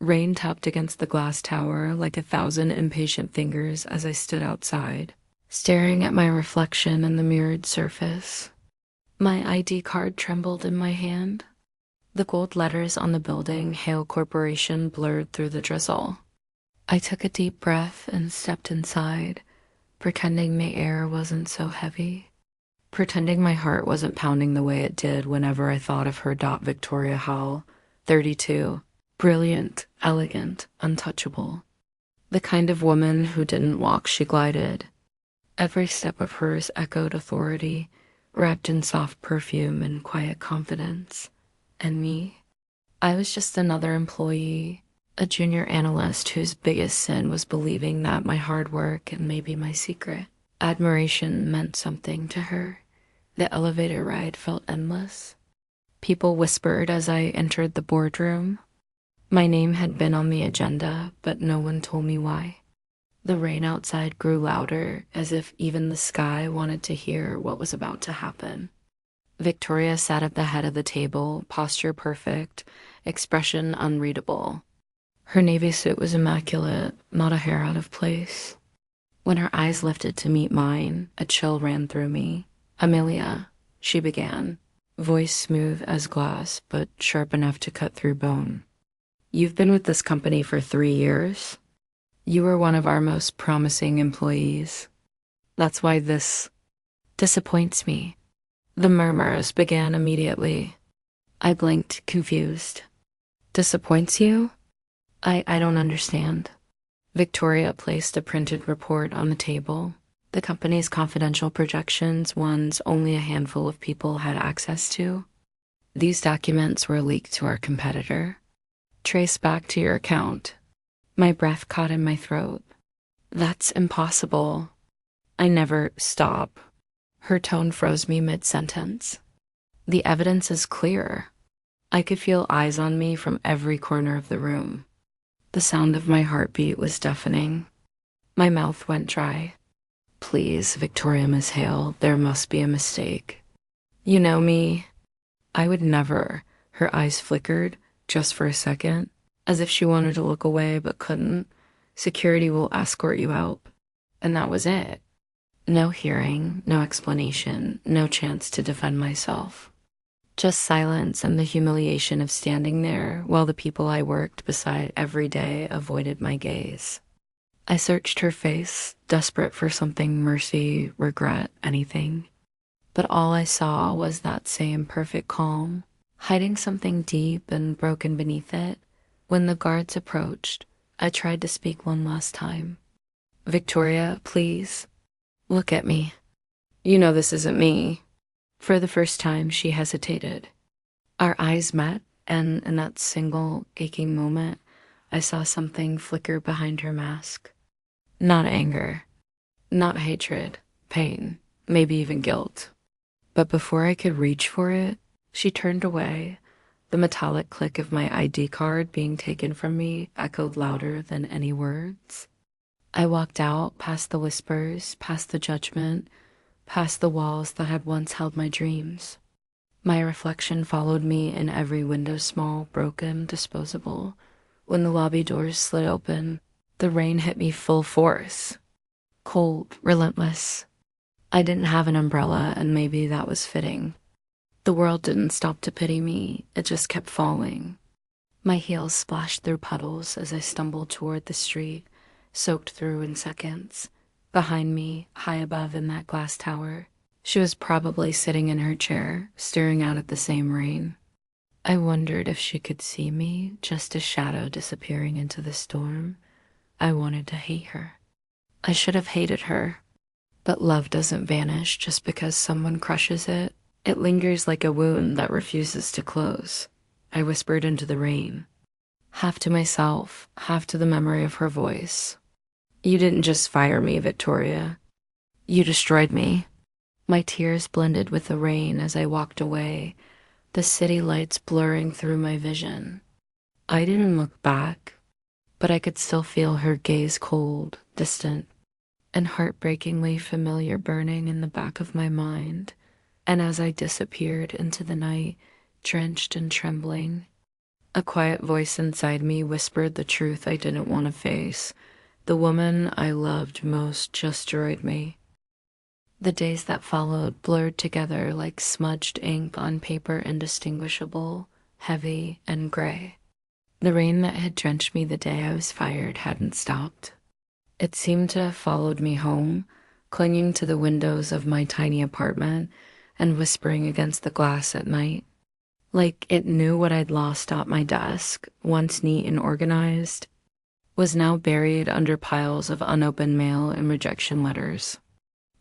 Rain tapped against the glass tower like 1,000 impatient fingers as I stood outside, staring at my reflection in the mirrored surface. My ID card trembled in my hand. The gold letters on the building, Hale Corporation, blurred through the drizzle. I took a deep breath and stepped inside, pretending the air wasn't so heavy, pretending my heart wasn't pounding the way it did whenever I thought of her. Victoria Hale, 32, brilliant, elegant, untouchable. The kind of woman who didn't walk, she glided. Every step of hers echoed authority, wrapped in soft perfume and quiet confidence. And me? I was just another employee, a junior analyst whose biggest sin was believing that my hard work and maybe my secret admiration meant something to her. The elevator ride felt endless. People whispered as I entered the boardroom. My name had been on the agenda, but no one told me why. The rain outside grew louder, as if even the sky wanted to hear what was about to happen. Victoria sat at the head of the table, posture perfect, expression unreadable. Her navy suit was immaculate, not a hair out of place. When her eyes lifted to meet mine, a chill ran through me. "Amelia," she began, voice smooth as glass, but sharp enough to cut through bone. "You've been with this company for 3 years. You were one of our most promising employees. That's why this disappoints me." The murmurs began immediately. I blinked, confused. "Disappoints you? I don't understand." Victoria placed a printed report on the table. The company's confidential projections, ones only a handful of people had access to. These documents were leaked to our competitor. Traced back to your account. My breath caught in my throat. "That's impossible." I never stop. Her tone froze me mid-sentence. "The evidence is clear." I could feel eyes on me from every corner of the room. The sound of my heartbeat was deafening. My mouth went dry. "Please, Victoria Miss Hale, there must be a mistake. You know me." I would never. Her eyes flickered, just for a second, as if she wanted to look away but couldn't. "Security will escort you out." And that was it. No hearing, no explanation, no chance to defend myself. Just silence and the humiliation of standing there while the people I worked beside every day avoided my gaze. I searched her face, desperate for something: mercy, regret, anything. But all I saw was that same perfect calm, hiding something deep and broken beneath it. When the guards approached, I tried to speak one last time. "Victoria, please. Look at me. You know this isn't me." For the first time, she hesitated. Our eyes met, and in that single, aching moment, I saw something flicker behind her mask. Not anger, not hatred, pain, maybe even guilt. But before I could reach for it, she turned away. The metallic click of my ID card being taken from me echoed louder than any words. I walked out, past the whispers, past the judgment, past the walls that had once held my dreams. My reflection followed me in every window, small, broken, disposable. When the lobby doors slid open, the rain hit me full force. Cold, relentless. I didn't have an umbrella, and maybe that was fitting. The world didn't stop to pity me, it just kept falling. My heels splashed through puddles as I stumbled toward the street, soaked through in seconds. Behind me, high above in that glass tower, she was probably sitting in her chair, staring out at the same rain. I wondered if she could see me, just a shadow disappearing into the storm. I wanted to hate her. I should have hated her. But love doesn't vanish just because someone crushes it. It lingers like a wound that refuses to close. I whispered into the rain, half to myself, half to the memory of her voice. "You didn't just fire me, Victoria. You destroyed me." My tears blended with the rain as I walked away, the city lights blurring through my vision. I didn't look back, but I could still feel her gaze, cold, distant, and heartbreakingly familiar, burning in the back of my mind. And as I disappeared into the night, drenched and trembling, A quiet voice inside me whispered the truth I didn't want to face. The woman I loved most just destroyed me. The days that followed blurred together like smudged ink on paper, indistinguishable, heavy, and gray. The rain that had drenched me the day I was fired hadn't stopped. It seemed to have followed me home, clinging to the windows of my tiny apartment and whispering against the glass at night. Like it knew what I'd lost at my desk, once neat and organized, was now buried under piles of unopened mail and rejection letters.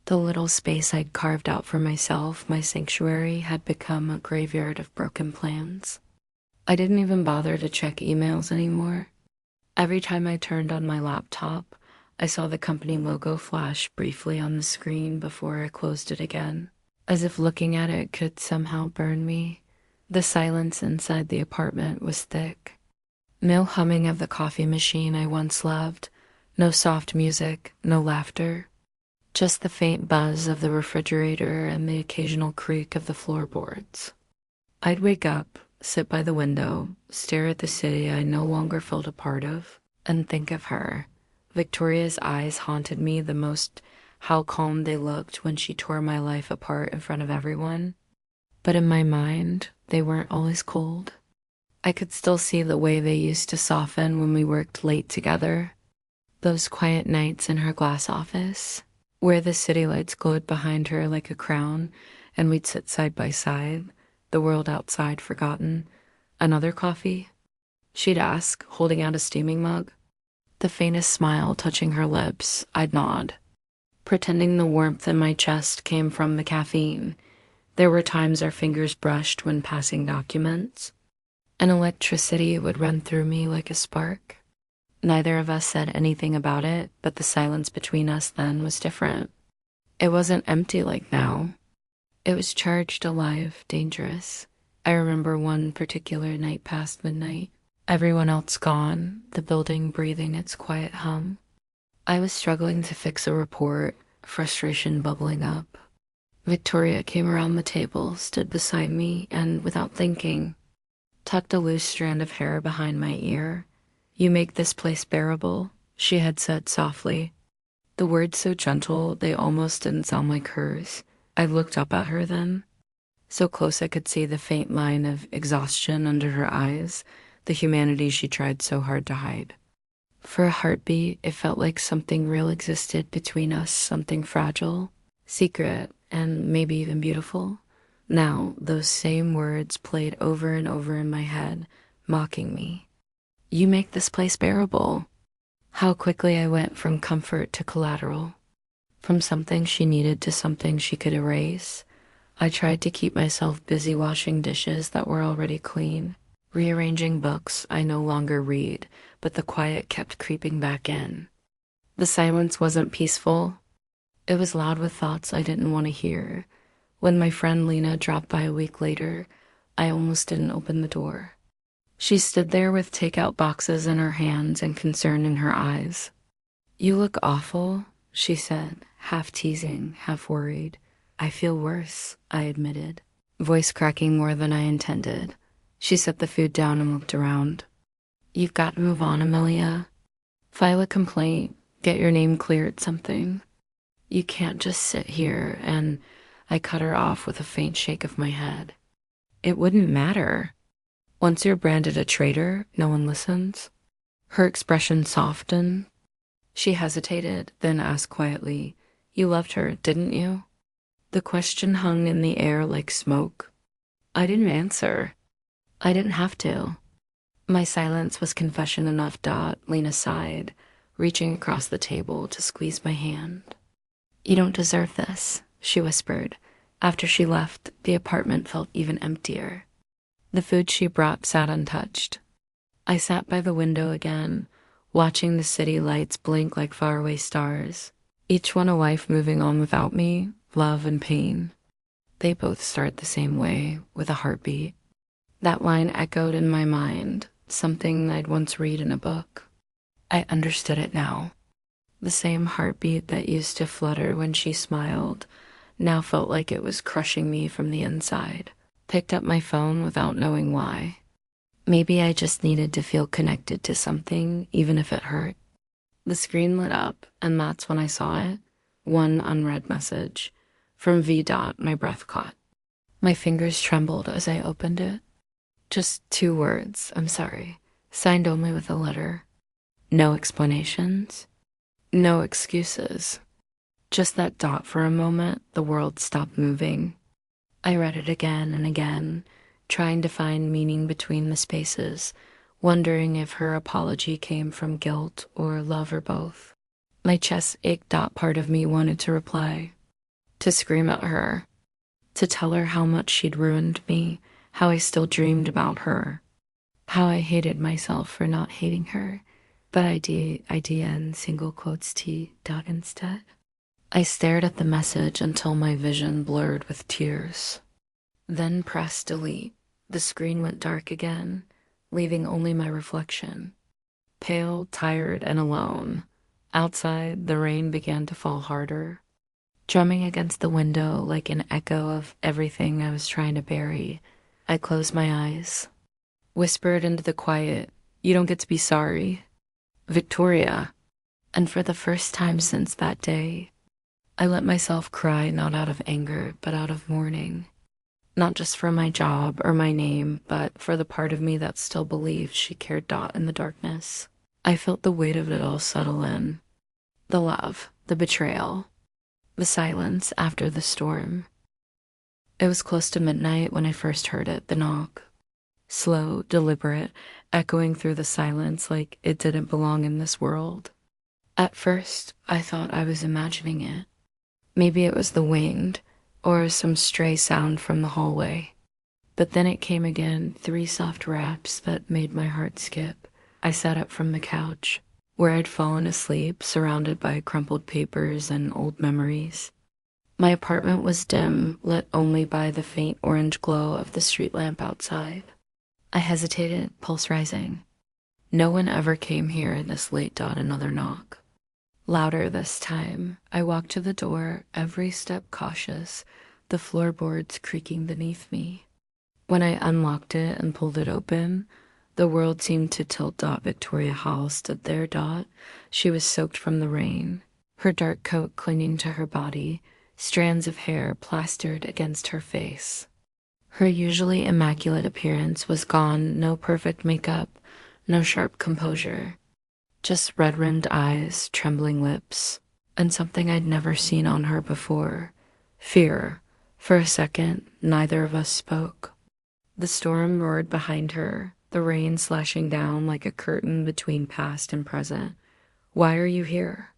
The little space I'd carved out for myself, my sanctuary, had become a graveyard of broken plans. I didn't even bother to check emails anymore. Every time I turned on my laptop, I saw the company logo flash briefly on the screen before I closed it again, as if looking at it could somehow burn me. The silence inside the apartment was thick. No humming of the coffee machine I once loved, no soft music, no laughter. Just the faint buzz of the refrigerator and the occasional creak of the floorboards. I'd wake up, sit by the window, stare at the city I no longer felt a part of, and think of her. Victoria's eyes haunted me the most, how calm they looked when she tore my life apart in front of everyone. But in my mind, they weren't always cold. I could still see the way they used to soften when we worked late together. Those quiet nights in her glass office, where the city lights glowed behind her like a crown, and we'd sit side by side, the world outside forgotten. "Another coffee?" she'd ask, holding out a steaming mug. The faintest smile touching her lips, I'd nod, pretending the warmth in my chest came from the caffeine. There were times our fingers brushed when passing documents. An electricity would run through me like a spark. Neither of us said anything about it, but the silence between us then was different. It wasn't empty like now. It was charged, alive, dangerous. I remember one particular night past midnight. Everyone else gone, the building breathing its quiet hum. I was struggling to fix a report, frustration bubbling up. Victoria came around the table, stood beside me, and, without thinking, tucked a loose strand of hair behind my ear. "You make this place bearable," she had said softly. The words so gentle they almost didn't sound like hers. I looked up at her then, so close I could see the faint line of exhaustion under her eyes, the humanity she tried so hard to hide. For a heartbeat, it felt like something real existed between us, something fragile, secret, and maybe even beautiful. Now, those same words played over and over in my head, mocking me. "You make this place bearable." How quickly I went from comfort to collateral, from something she needed to something she could erase. I tried to keep myself busy washing dishes that were already clean, rearranging books I no longer read, but the quiet kept creeping back in. The silence wasn't peaceful. It was loud with thoughts I didn't want to hear. When my friend Lena dropped by a week later, I almost didn't open the door. She stood there with takeout boxes in her hands and concern in her eyes. "You look awful," she said, half teasing, half worried. "I feel worse," I admitted, voice cracking more than I intended. She set the food down and looked around. "You've got to move on, Amelia. File a complaint, get your name cleared, something. You can't just sit here," and I cut her off with a faint shake of my head. "It wouldn't matter. Once you're branded a traitor, no one listens." Her expression softened. She hesitated, then asked quietly, "You loved her, didn't you?" The question hung in the air like smoke. I didn't answer. I didn't have to. My silence was confession enough. Lena sighed, reaching across the table to squeeze my hand. "You don't deserve this," she whispered. After she left, the apartment felt even emptier. The food she brought sat untouched. I sat by the window again, watching the city lights blink like faraway stars, each one a life moving on without me, love and pain. They both start the same way, with a heartbeat. That line echoed in my mind, something I'd once read in a book. I understood it now. The same heartbeat that used to flutter when she smiled now felt like it was crushing me from the inside. Picked up my phone without knowing why. Maybe I just needed to feel connected to something, even if it hurt. The screen lit up, and that's when I saw it. One unread message. From V. Dot, my breath caught. My fingers trembled as I opened it. Just 2 words, I'm sorry, signed only with a letter. No explanations. No excuses. Just that dot for a moment, the world stopped moving. I read it again and again, trying to find meaning between the spaces, wondering if her apology came from guilt or love or both. My chest ached. Part of me wanted to reply, to scream at her, to tell her how much she'd ruined me, how I still dreamed about her, how I hated myself for not hating her. But IDN single quotes T dot instead. I stared at the message until my vision blurred with tears. Then pressed delete. The screen went dark again, leaving only my reflection. Pale, tired, and alone. Outside, the rain began to fall harder, drumming against the window like an echo of everything I was trying to bury. I closed my eyes, whispered into the quiet, "You don't get to be sorry. Victoria." And for the first time since that day, I let myself cry not out of anger, but out of mourning. Not just for my job or my name, but for the part of me that still believed she cared. In the darkness, I felt the weight of it all settle in. The love, the betrayal, the silence after the storm. It was close to midnight when I first heard it, the knock. Slow, deliberate, echoing through the silence like it didn't belong in this world. At first, I thought I was imagining it. Maybe it was the wind, or some stray sound from the hallway. But then it came again, 3 soft raps that made my heart skip. I sat up from the couch, where I'd fallen asleep, surrounded by crumpled papers and old memories. My apartment was dim, lit only by the faint orange glow of the street lamp outside. I hesitated, pulse rising. No one ever came here this late. Another knock. Louder this time. I walked to the door, every step cautious, the floorboards creaking beneath me. When I unlocked it and pulled it open, the world seemed to tilt. Victoria Hale stood there. She was soaked from the rain, her dark coat clinging to her body, strands of hair plastered against her face. Her usually immaculate appearance was gone, no perfect makeup, no sharp composure. Just red-rimmed eyes, trembling lips, and something I'd never seen on her before. Fear. For a second, neither of us spoke. The storm roared behind her, the rain slashing down like a curtain between past and present. "Why are you here?"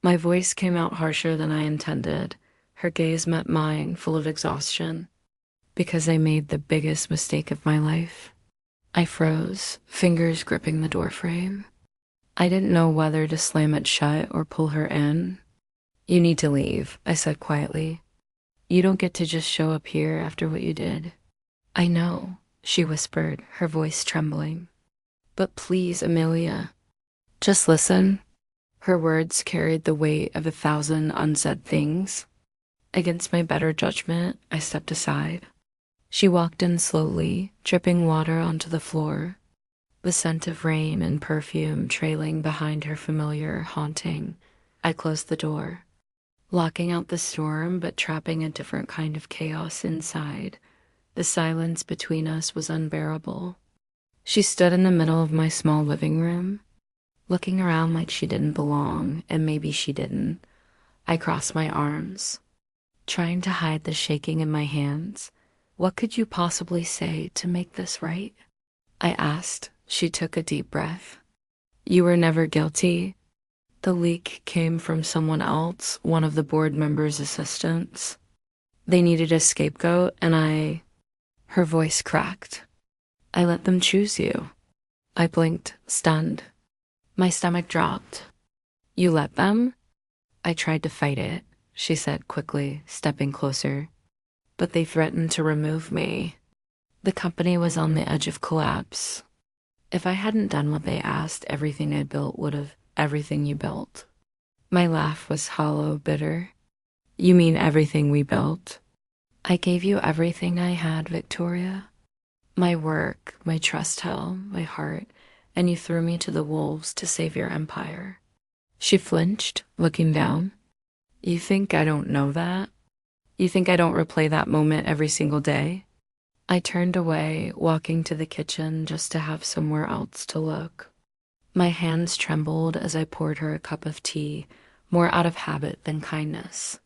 My voice came out harsher than I intended. Her gaze met mine, full of exhaustion. "Because I made the biggest mistake of my life." I froze, fingers gripping the doorframe. I didn't know whether to slam it shut or pull her in. "You need to leave," I said quietly. "You don't get to just show up here after what you did." "I know," she whispered, her voice trembling. "But please, Amelia, just listen." Her words carried the weight of 1,000 unsaid things. Against my better judgment, I stepped aside. She walked in slowly, dripping water onto the floor, the scent of rain and perfume trailing behind her, familiar, haunting. I closed the door, locking out the storm but trapping a different kind of chaos inside. The silence between us was unbearable. She stood in the middle of my small living room, looking around like she didn't belong, and maybe she didn't. I crossed my arms, trying to hide the shaking in my hands. "What could you possibly say to make this right?" I asked. She took a deep breath. "You were never guilty. The leak came from someone else, one of the board members' assistants. They needed a scapegoat, and I—" Her voice cracked. "I let them choose you." I blinked, stunned. My stomach dropped. "You let them?" "I tried to fight it," she said quickly, stepping closer. "But they threatened to remove me. The company was on the edge of collapse. If I hadn't done what they asked, everything I built would have everything you built." My laugh was hollow, bitter. "You mean everything we built?" "I gave you everything I had, Victoria. My work, my trust hell, my heart, and you threw me to the wolves to save your empire. She flinched, looking down. You think I don't know that? You think I don't replay that moment every single day? I turned away, walking to the kitchen just to have somewhere else to look. My hands trembled as I poured her a cup of tea, more out of habit than kindness.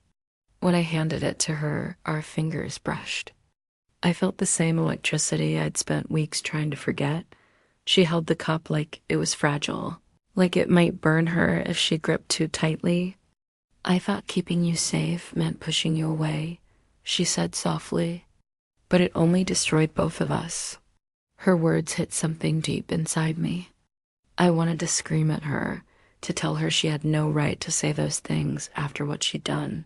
When I handed it to her, our fingers brushed. I felt the same electricity I'd spent weeks trying to forget. She held the cup like it was fragile, like it might burn her if she gripped too tightly. I thought keeping you safe meant pushing you away, she said softly, but it only destroyed both of us. Her words hit something deep inside me. I wanted to scream at her, to tell her she had no right to say those things after what she'd done.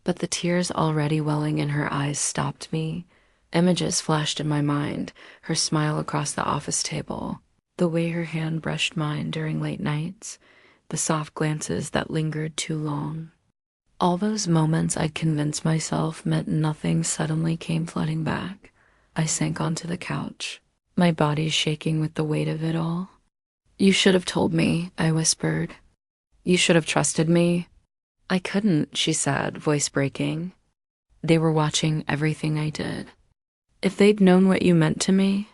But the tears already welling in her eyes stopped me. Images flashed in my mind, her smile across the office table, the way her hand brushed mine during late nights, the soft glances that lingered too long. All those moments I'd convinced myself meant nothing suddenly came flooding back. I sank onto the couch, my body shaking with the weight of it all. You should have told me, I whispered. You should have trusted me. I couldn't, she said, voice breaking. They were watching everything I did. If they'd known what you meant to me.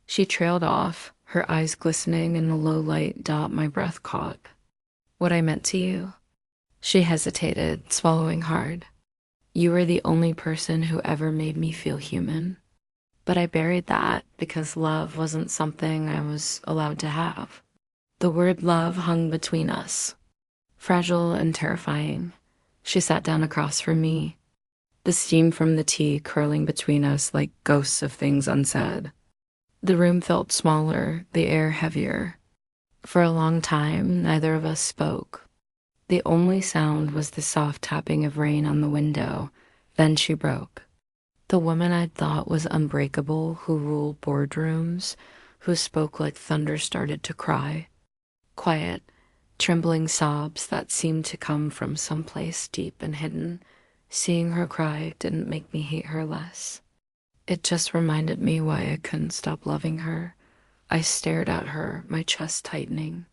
She trailed off, her eyes glistening in the low light dot my breath caught. What I meant to you? She hesitated, swallowing hard. You were the only person who ever made me feel human. But I buried that because love wasn't something I was allowed to have. The word love hung between us, fragile and terrifying. She sat down across from me, the steam from the tea curling between us like ghosts of things unsaid. The room felt smaller, the air heavier. For a long time, neither of us spoke. The only sound was the soft tapping of rain on the window. Then she broke. The woman I'd thought was unbreakable, who ruled boardrooms, who spoke like thunder, started to cry. Quiet, trembling sobs that seemed to come from someplace deep and hidden. Seeing her cry didn't make me hate her less. It just reminded me why I couldn't stop loving her. I stared at her, my chest tightening.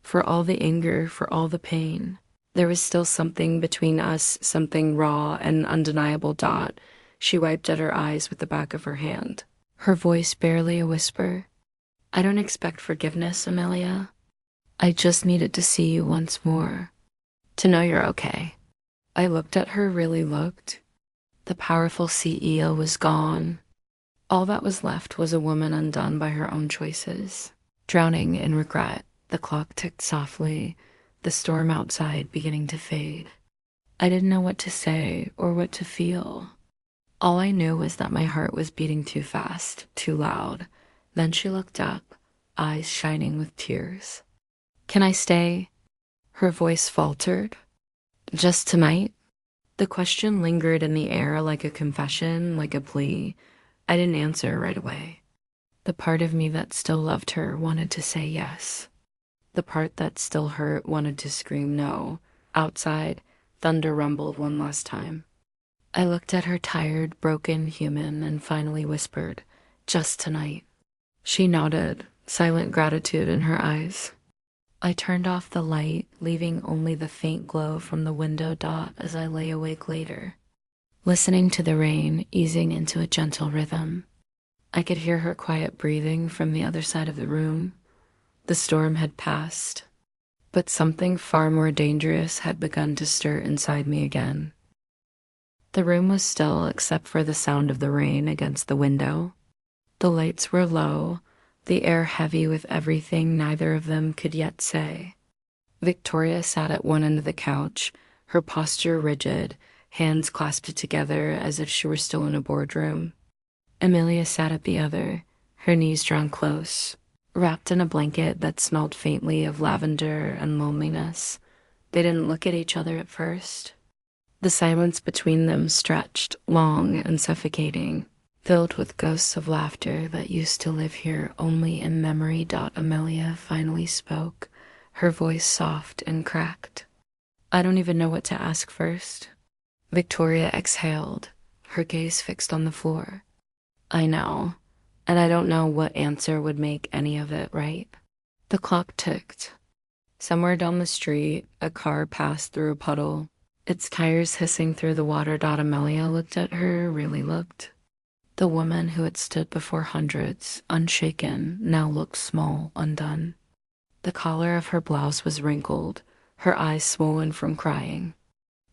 For all the anger, for all the pain, there was still something between us, something raw and undeniable. She wiped at her eyes with the back of her hand, her voice barely a whisper. I don't expect forgiveness, Amelia. I just needed to see you once more, to know you're okay. I looked at her, really looked. The powerful CEO was gone. All that was left was a woman undone by her own choices, drowning in regret. The clock ticked softly, the storm outside beginning to fade. I didn't know what to say or what to feel. All I knew was that my heart was beating too fast, too loud. Then she looked up, eyes shining with tears. Can I stay? Her voice faltered. Just tonight? The question lingered in the air like a confession, like a plea. I didn't answer right away. The part of me that still loved her wanted to say yes. The part that still hurt wanted to scream no. Outside, thunder rumbled one last time. I looked at her tired, broken human and finally whispered, just tonight. She nodded, silent gratitude in her eyes. I turned off the light, leaving only the faint glow from the window dot as I lay awake later, listening to the rain easing into a gentle rhythm. I could hear her quiet breathing from the other side of the room. The storm had passed, but something far more dangerous had begun to stir inside me again. The room was still except for the sound of the rain against the window. The lights were low, the air heavy with everything neither of them could yet say. Victoria sat at one end of the couch, her posture rigid, hands clasped together as if she were still in a boardroom. Amelia sat at the other, her knees drawn close, wrapped in a blanket that smelled faintly of lavender and loneliness. They didn't look at each other at first. The silence between them stretched, long and suffocating, filled with ghosts of laughter that used to live here only in memory. Amelia finally spoke, her voice soft and cracked. I don't even know what to ask first. Victoria exhaled, her gaze fixed on the floor. I know. and I don't know what answer would make any of it right. The clock ticked. Somewhere down the street, a car passed through a puddle, its tires hissing through the water. Amelia looked at her, really looked. The woman who had stood before hundreds, unshaken, now looked small, undone. The collar of her blouse was wrinkled, her eyes swollen from crying.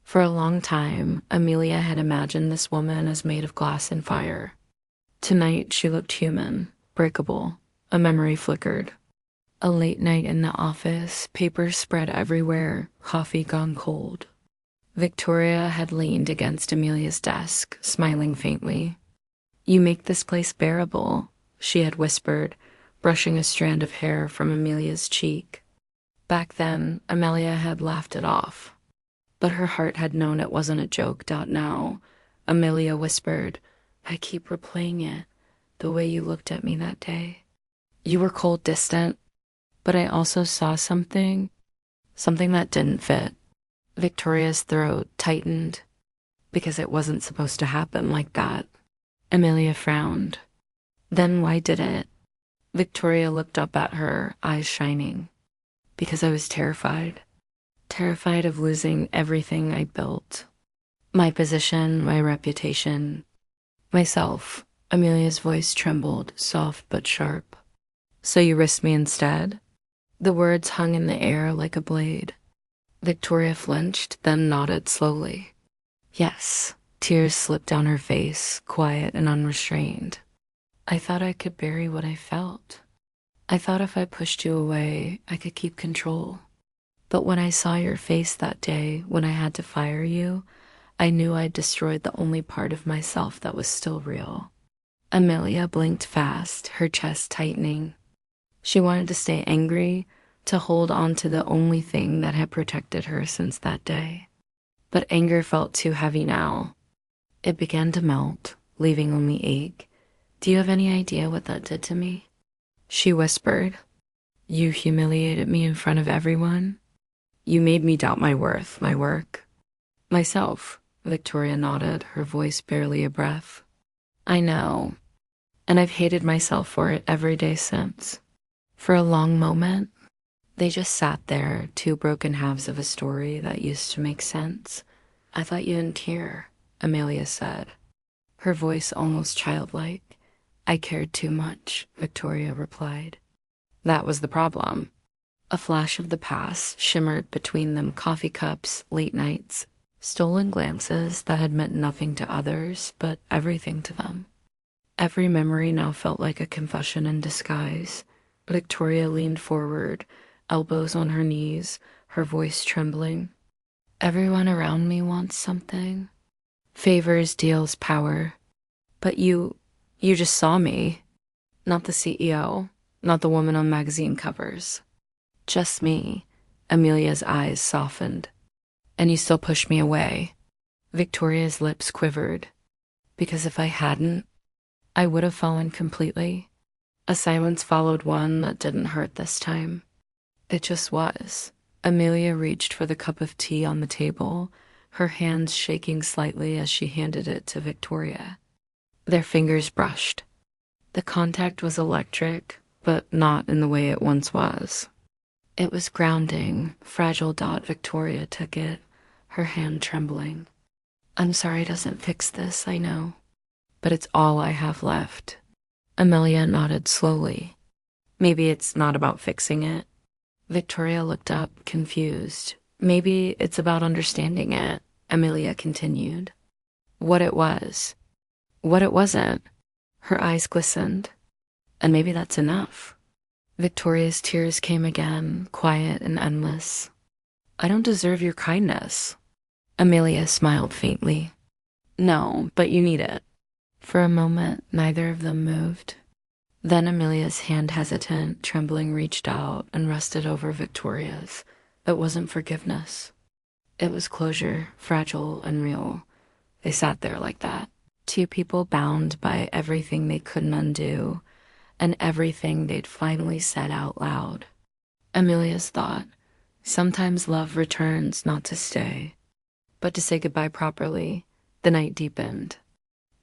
For a long time, Amelia had imagined this woman as made of glass and fire. Tonight, she looked human, breakable. A memory flickered. A late night in the office, papers spread everywhere, coffee gone cold. Victoria had leaned against Amelia's desk, smiling faintly. "You make this place bearable," she had whispered, brushing a strand of hair from Amelia's cheek. Back then, Amelia had laughed it off. But her heart had known it wasn't a joke. Now, Amelia whispered, "I keep replaying it, the way you looked at me that day. You were cold, distant, but I also saw something that didn't fit." Victoria's throat tightened, because it wasn't supposed to happen like that. Amelia frowned. "Then why did it?" Victoria looked up at her, eyes shining. "Because I was terrified. Terrified of losing everything I built. My position, my reputation, myself." Amelia's voice trembled, soft but sharp. "So you risked me instead?" The words hung in the air like a blade. Victoria flinched, then nodded slowly. "Yes." Tears slipped down her face, quiet and unrestrained. "I thought I could bury what I felt. I thought if I pushed you away, I could keep control. But when I saw your face that day, when I had to fire you, I knew I'd destroyed the only part of myself that was still real." Amelia blinked fast, her chest tightening. She wanted to stay angry, to hold on to the only thing that had protected her since that day. But anger felt too heavy now. It began to melt, leaving only ache. "Do you have any idea what that did to me?" she whispered. "You humiliated me in front of everyone. You made me doubt my worth, my work, myself." Victoria nodded, her voice barely a breath. "I know, and I've hated myself for it every day since." For a long moment, they just sat there, two broken halves of a story that used to make sense. "I thought you didn't care," Amelia said, her voice almost childlike. "I cared too much," Victoria replied. That was the problem. A flash of the past shimmered between them, coffee cups, late nights, stolen glances that had meant nothing to others, but everything to them. Every memory now felt like a confession in disguise. Victoria leaned forward, elbows on her knees, her voice trembling. "Everyone around me wants something. Favors, deals, power. But you just saw me. Not the CEO, not the woman on magazine covers. Just me." Amelia's eyes softened. "And you still pushed me away." Victoria's lips quivered. "Because if I hadn't, I would have fallen completely." A silence followed, one that didn't hurt this time. It just was. Amelia reached for the cup of tea on the table, her hands shaking slightly as she handed it to Victoria. Their fingers brushed. The contact was electric, but not in the way it once was. It was grounding, fragile. Victoria took it, her hand trembling. "I'm sorry doesn't fix this, I know. But it's all I have left." Amelia nodded slowly. "Maybe it's not about fixing it." Victoria looked up, confused. "Maybe it's about understanding it," Amelia continued. What it was. What it wasn't. Her eyes glistened. "And maybe that's enough." Victoria's tears came again, quiet and endless. "I don't deserve your kindness." Amelia smiled faintly. "No, but you need it." For a moment, neither of them moved. Then Amelia's hand, hesitant, trembling, reached out and rested over Victoria's. It wasn't forgiveness. It was closure, fragile and real. They sat there like that. Two people bound by everything they couldn't undo, and everything they'd finally said out loud. Amelia's thought, sometimes love returns not to stay, but to say goodbye properly. The night deepened.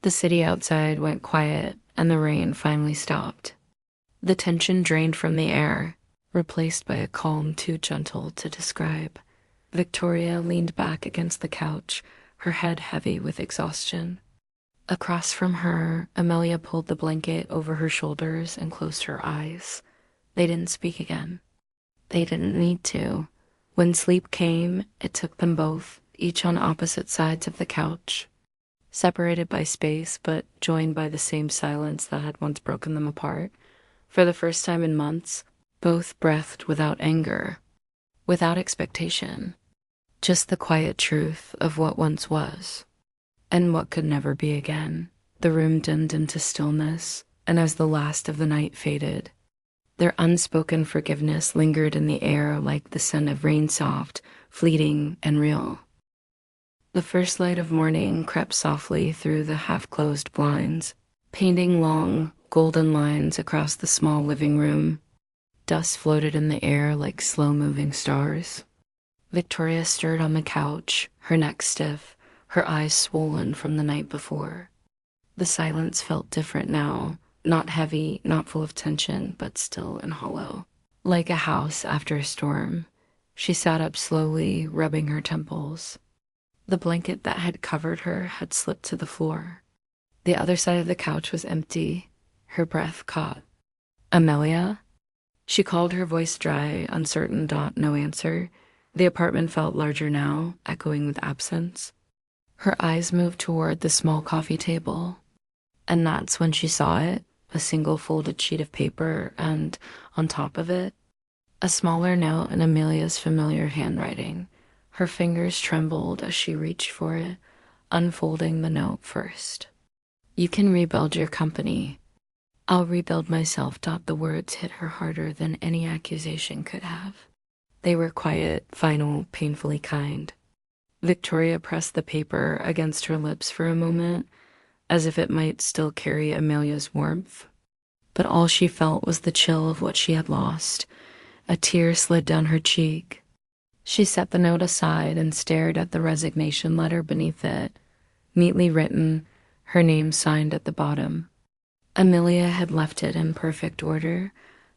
The city outside went quiet, and the rain finally stopped. The tension drained from the air, replaced by a calm too gentle to describe. Victoria leaned back against the couch, her head heavy with exhaustion. Across from her, Amelia pulled the blanket over her shoulders and closed her eyes. They didn't speak again. They didn't need to. When sleep came, it took them both, each on opposite sides of the couch, separated by space but joined by the same silence that had once broken them apart. For the first time in months, both breathed without anger, without expectation, just the quiet truth of what once was, and what could never be again. The room dimmed into stillness, and as the last of the night faded, their unspoken forgiveness lingered in the air like the scent of rain, soft, fleeting, and real. The first light of morning crept softly through the half-closed blinds, painting long, golden lines across the small living room. Dust floated in the air like slow-moving stars. Victoria stirred on the couch, her neck stiff, her eyes swollen from the night before. The silence felt different now, not heavy, not full of tension, but still and hollow. Like a house after a storm, she sat up slowly, rubbing her temples. The blanket that had covered her had slipped to the floor. The other side of the couch was empty, her breath caught. "Amelia?" She called, her voice dry, uncertain. No answer. The apartment felt larger now, echoing with absence. Her eyes moved toward the small coffee table, and that's when she saw it, a single folded sheet of paper, and, on top of it, a smaller note in Amelia's familiar handwriting. Her fingers trembled as she reached for it, unfolding the note first. "You can rebuild your company. I'll rebuild myself." The words hit her harder than any accusation could have. They were quiet, final, painfully kind. Victoria pressed the paper against her lips for a moment, as if it might still carry Amelia's warmth. But all she felt was the chill of what she had lost. A tear slid down her cheek. She set the note aside and stared at the resignation letter beneath it, neatly written, her name signed at the bottom. Amelia had left it in perfect order,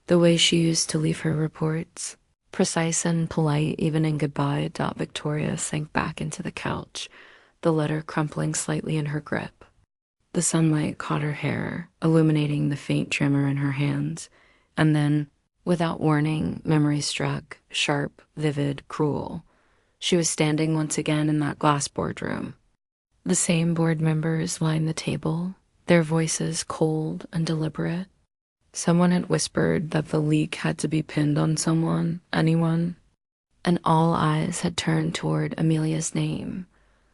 the way she used to leave her reports. Precise and polite even in goodbye. Victoria sank back into the couch, the letter crumpling slightly in her grip. The sunlight caught her hair, illuminating the faint tremor in her hands, and then, without warning, memory struck, sharp, vivid, cruel. She was standing once again in that glass boardroom. The same board members lined the table, their voices cold and deliberate. Someone had whispered that the leak had to be pinned on someone, anyone, and all eyes had turned toward Amelia's name.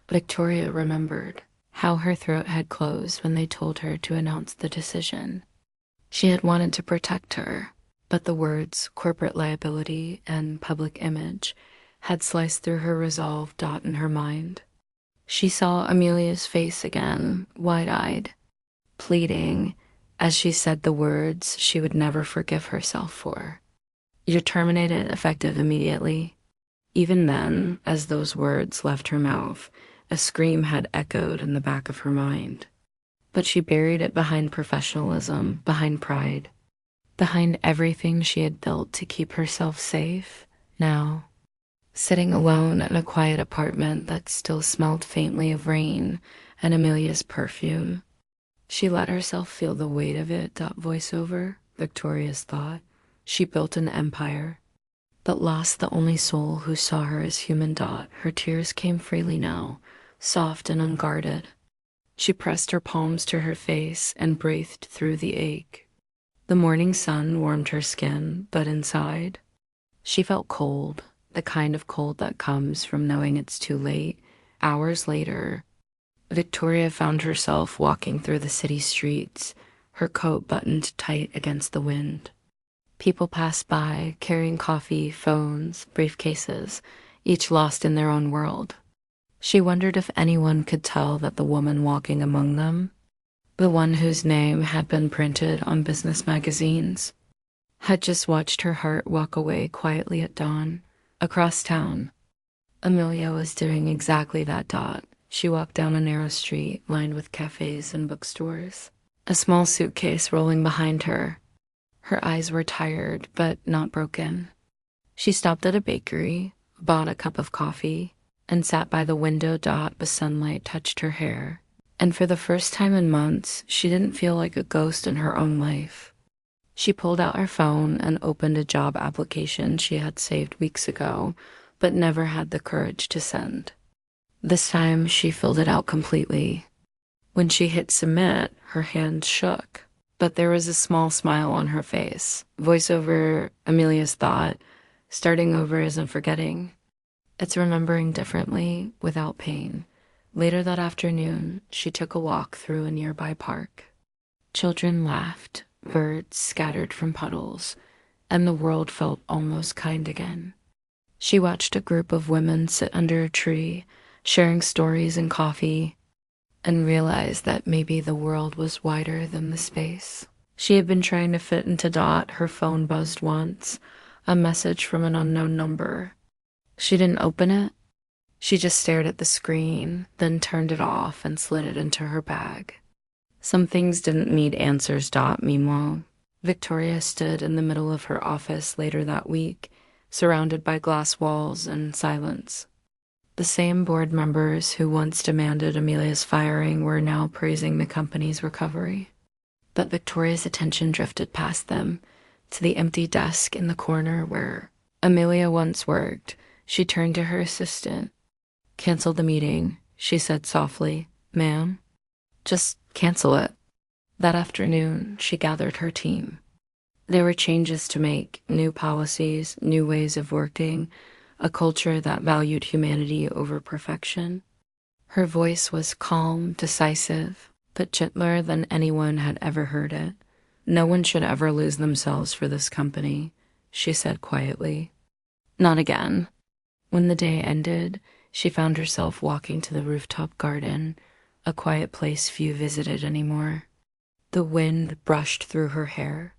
Victoria remembered how her throat had closed when they told her to announce the decision. She had wanted to protect her, but the words corporate liability and public image had sliced through her resolve. In her mind, she saw Amelia's face again, wide-eyed, pleading, as she said the words she would never forgive herself for. "You're terminated, effective immediately." Even then, as those words left her mouth, a scream had echoed in the back of her mind. But she buried it behind professionalism, behind pride, behind everything she had built to keep herself safe. Now, sitting alone in a quiet apartment that still smelled faintly of rain and Amelia's perfume, she let herself feel the weight of it. Voiceover, Victoria's thought. She built an empire, but lost the only soul who saw her as human. Her tears came freely now, soft and unguarded. She pressed her palms to her face and breathed through the ache. The morning sun warmed her skin, but inside, she felt cold, the kind of cold that comes from knowing it's too late. Hours later, Victoria found herself walking through the city streets, her coat buttoned tight against the wind. People passed by, carrying coffee, phones, briefcases, each lost in their own world. She wondered if anyone could tell that the woman walking among them, the one whose name had been printed on business magazines, had just watched her heart walk away quietly at dawn, across town. Amelia was doing exactly that. She walked down a narrow street lined with cafes and bookstores, a small suitcase rolling behind her. Her eyes were tired, but not broken. She stopped at a bakery, bought a cup of coffee, and sat by the window. The sunlight touched her hair, and for the first time in months, she didn't feel like a ghost in her own life. She pulled out her phone and opened a job application she had saved weeks ago, but never had the courage to send. This time, she filled it out completely. When she hit submit, her hand shook, but there was a small smile on her face. Voiceover Amelia's thought, starting over isn't forgetting. It's remembering differently, without pain. Later that afternoon, she took a walk through a nearby park. Children laughed, birds scattered from puddles, and the world felt almost kind again. She watched a group of women sit under a tree, sharing stories and coffee, and realized that maybe the world was wider than the space. She had been trying to fit into her phone buzzed once, a message from an unknown number. She didn't open it. She just stared at the screen, then turned it off and slid it into her bag. Some things didn't need answers. Meanwhile, Victoria stood in the middle of her office later that week, surrounded by glass walls and silence. The same board members who once demanded Amelia's firing were now praising the company's recovery. But Victoria's attention drifted past them, to the empty desk in the corner where Amelia once worked. She turned to her assistant. "Cancel the meeting," she said softly. "Ma'am?" "Just cancel it." That afternoon, she gathered her team. There were changes to make, new policies, new ways of working, a culture that valued humanity over perfection. Her voice was calm, decisive, but gentler than anyone had ever heard it. "No one should ever lose themselves for this company," she said quietly. "Not again." When the day ended, she found herself walking to the rooftop garden, a quiet place few visited anymore. The wind brushed through her hair.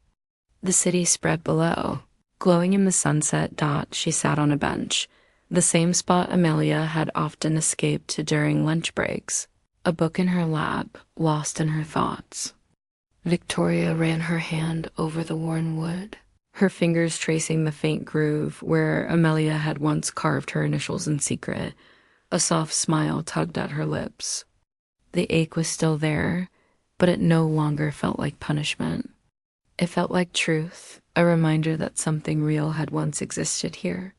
The city spread below. Glowing in the sunset. She sat on a bench, the same spot Amelia had often escaped to during lunch breaks, a book in her lap, lost in her thoughts. Victoria ran her hand over the worn wood, her fingers tracing the faint groove where Amelia had once carved her initials in secret. A soft smile tugged at her lips. The ache was still there, but it no longer felt like punishment. It felt like truth, a reminder that something real had once existed here.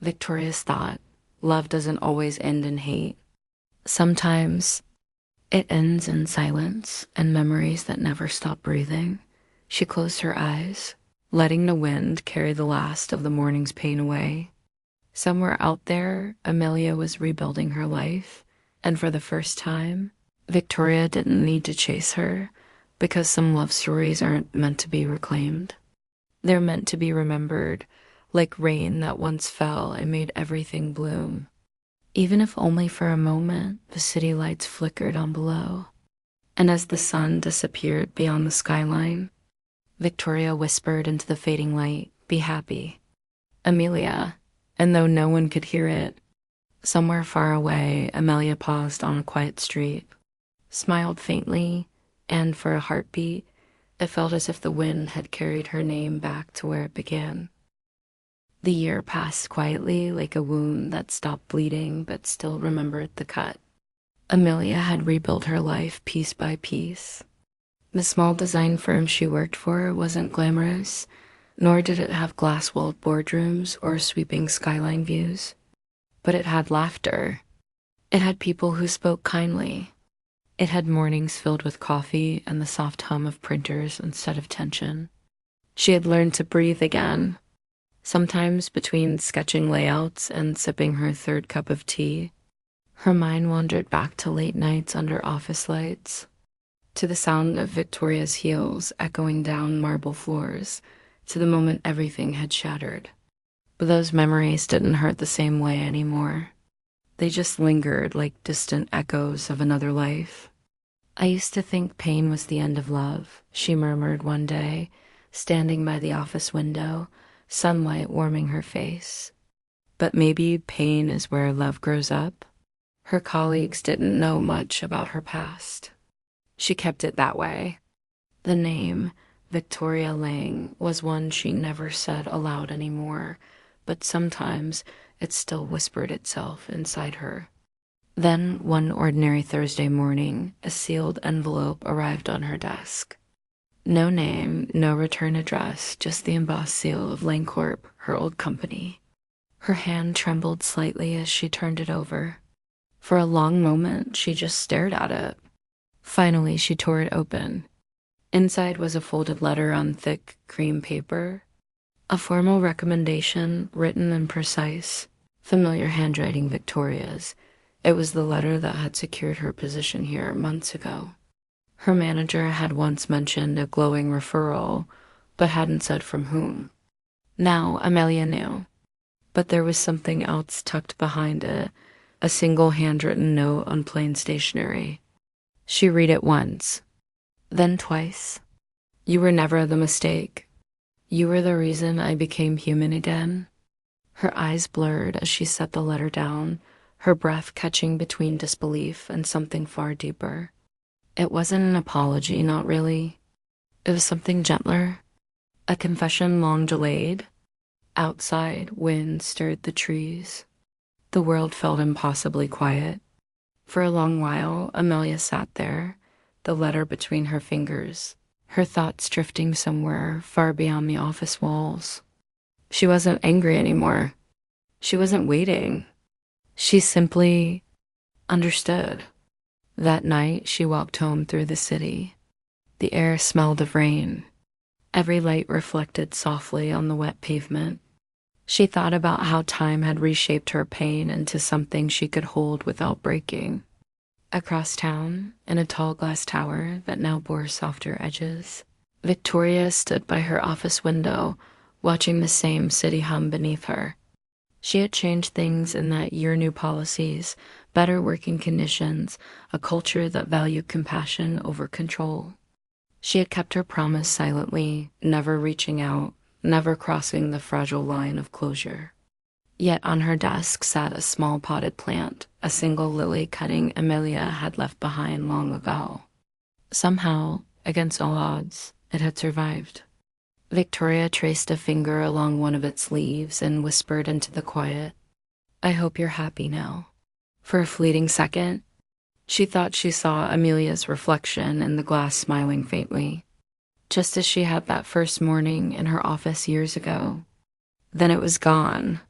Victoria's thought, love doesn't always end in hate. Sometimes it ends in silence and memories that never stop breathing. She closed her eyes, letting the wind carry the last of the morning's pain away. Somewhere out there, Amelia was rebuilding her life, and for the first time, Victoria didn't need to chase her, because some love stories aren't meant to be reclaimed. They're meant to be remembered, like rain that once fell and made everything bloom. Even if only for a moment, the city lights flickered on below. And as the sun disappeared beyond the skyline, Victoria whispered into the fading light, "Be happy." "Amelia." And though no one could hear it, somewhere far away, Amelia paused on a quiet street, smiled faintly, and for a heartbeat, it felt as if the wind had carried her name back to where it began. The year passed quietly, like a wound that stopped bleeding but still remembered the cut. Amelia had rebuilt her life piece by piece. The small design firm she worked for wasn't glamorous, nor did it have glass-walled boardrooms or sweeping skyline views. But it had laughter. It had people who spoke kindly. It had mornings filled with coffee and the soft hum of printers instead of tension. She had learned to breathe again, sometimes between sketching layouts and sipping her third cup of tea. Her mind wandered back to late nights under office lights, to the sound of Victoria's heels echoing down marble floors, to the moment everything had shattered. But those memories didn't hurt the same way anymore. They just lingered like distant echoes of another life. "I used to think pain was the end of love," she murmured one day, standing by the office window, sunlight warming her face. "But maybe pain is where love grows up?" Her colleagues didn't know much about her past. She kept it that way. The name, Victoria Lang, was one she never said aloud anymore, but sometimes it still whispered itself inside her. Then, one ordinary Thursday morning, a sealed envelope arrived on her desk. No name, no return address, just the embossed seal of Langcorp, her old company. Her hand trembled slightly as she turned it over. For a long moment, she just stared at it. Finally, she tore it open. Inside was a folded letter on thick cream paper. A formal recommendation, written and precise. Familiar handwriting Victoria's. It was the letter that had secured her position here months ago. Her manager had once mentioned a glowing referral, but hadn't said from whom. Now Amelia knew. But there was something else tucked behind it, a single handwritten note on plain stationery. She read it once, then twice. You were never the mistake. You were the reason I became human again. Her eyes blurred as she set the letter down, her breath catching between disbelief and something far deeper. It wasn't an apology, not really. It was something gentler, a confession long delayed. Outside, wind stirred the trees. The world felt impossibly quiet. For a long while, Amelia sat there, the letter between her fingers, her thoughts drifting somewhere far beyond the office walls. She wasn't angry anymore. She wasn't waiting. She simply understood. That night, she walked home through the city. The air smelled of rain. Every light reflected softly on the wet pavement. She thought about how time had reshaped her pain into something she could hold without breaking. Across town, in a tall glass tower that now bore softer edges, Victoria stood by her office window, watching the same city hum beneath her. She had changed things in that year, new policies, better working conditions, a culture that valued compassion over control. She had kept her promise silently, never reaching out, never crossing the fragile line of closure. Yet on her desk sat a small potted plant, a single lily cutting Amelia had left behind long ago. Somehow, against all odds, it had survived. Victoria traced a finger along one of its leaves and whispered into the quiet, "I hope you're happy now." For a fleeting second, she thought she saw Amelia's reflection in the glass smiling faintly, just as she had that first morning in her office years ago. Then it was gone.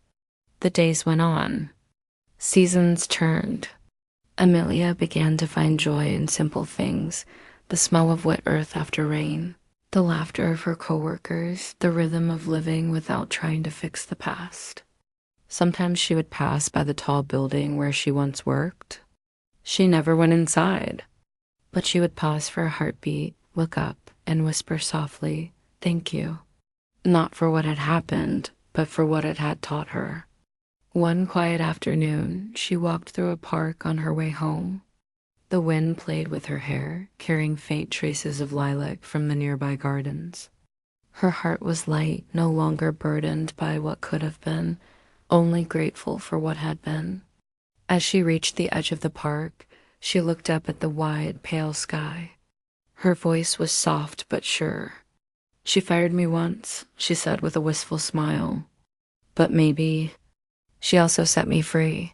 The days went on. Seasons turned. Amelia began to find joy in simple things, the smell of wet earth after rain, the laughter of her coworkers, the rhythm of living without trying to fix the past. Sometimes she would pass by the tall building where she once worked. She never went inside, but she would pause for a heartbeat, look up, and whisper softly, "Thank you." Not for what had happened, but for what it had taught her. One quiet afternoon, she walked through a park on her way home. The wind played with her hair, carrying faint traces of lilac from the nearby gardens. Her heart was light, no longer burdened by what could have been, only grateful for what had been. As she reached the edge of the park, she looked up at the wide, pale sky. Her voice was soft but sure. "She fired me once," she said with a wistful smile. "But maybe she also set me free."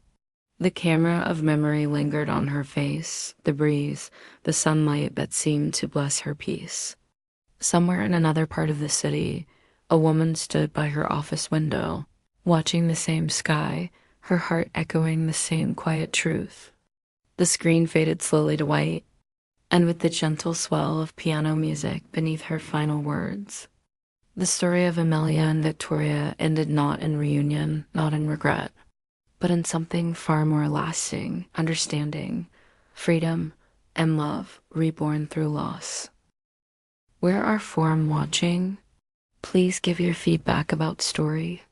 The camera of memory lingered on her face, the breeze, the sunlight that seemed to bless her peace. Somewhere in another part of the city, a woman stood by her office window, watching the same sky, her heart echoing the same quiet truth. The screen faded slowly to white, and with the gentle swell of piano music beneath her final words, the story of Amelia and Victoria ended not in reunion, not in regret, but in something far more lasting, understanding, freedom, and love reborn through loss. Where are Forum watching? Please give your feedback about story.